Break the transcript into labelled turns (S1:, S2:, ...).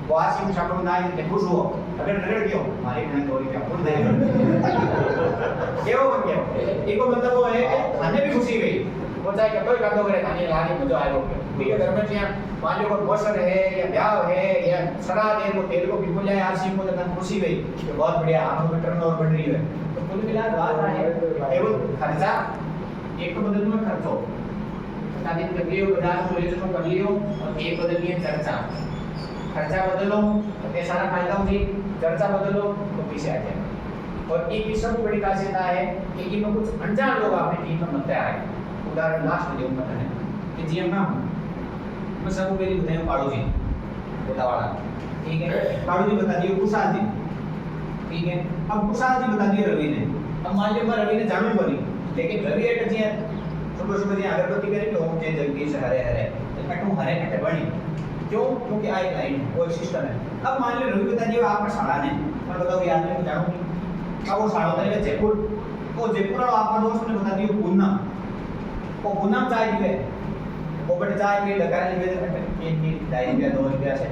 S1: वो आसिम शब्द में आई कि खुश हो अगर रगड़ गयो मारे ने तो क्या खुद दे केવો बन गयो एको मतलब वो है कि थाने भी खुशी गई वो चाहे कि कोई कांदो करे थाने लागे मजा आयो ठीक है घर में क्या मान लो कोई मोशर है या ब्याह है या श्राद्ध है वो तेल को बिल्कुल जाए आसिम को तो खुशी गई कि बहुत बढ़िया आपको में टर्नओवर बढ़ रही है तो कुल मिला बात है केवल खर्चा एक तो बदल में खर्चो ताकि करियो बाजार को ले जो कर लियो और एक बदलिए चर्चा खर्चा बदलो तो ये सारा फायदा होगी चर्चा बदलो तो पीछे आ जाएगा और एक की सबसे बड़ी खासियत है कि इनमें कुछ अनजान लोग आपने टीम में मत आए उदाहरण लास्ट में देऊं बताने कि जीएम ना मैं सबको पहले बताऊं काड़ू जी बोला वाला ठीक है काड़ू जी बता दिए कुशाल जी ठीक है अब कुशाल जी बता दिए रवि ने अब मान लो रवि ने जानू बनी लेकिन रवि एट जी सुबह सुबह जी अगरबत्ती करी तो हम जे जगदीश हरे हरे कटू हरे कटे बनी क्यों क्योंकि आई लाइन वो सिस्टम है अब मान लो रवि बता दिए आप शाला ने मैं बताऊं याद नहीं जानू अब वो शाला होता है जयपुर वो जयपुर वाला आपका दोस्त ने बता दिया पूनम वो पूनम चाय दिए वो बट चाय के लगा नहीं दे सकते 1 की 2 रुपया 2 रुपया से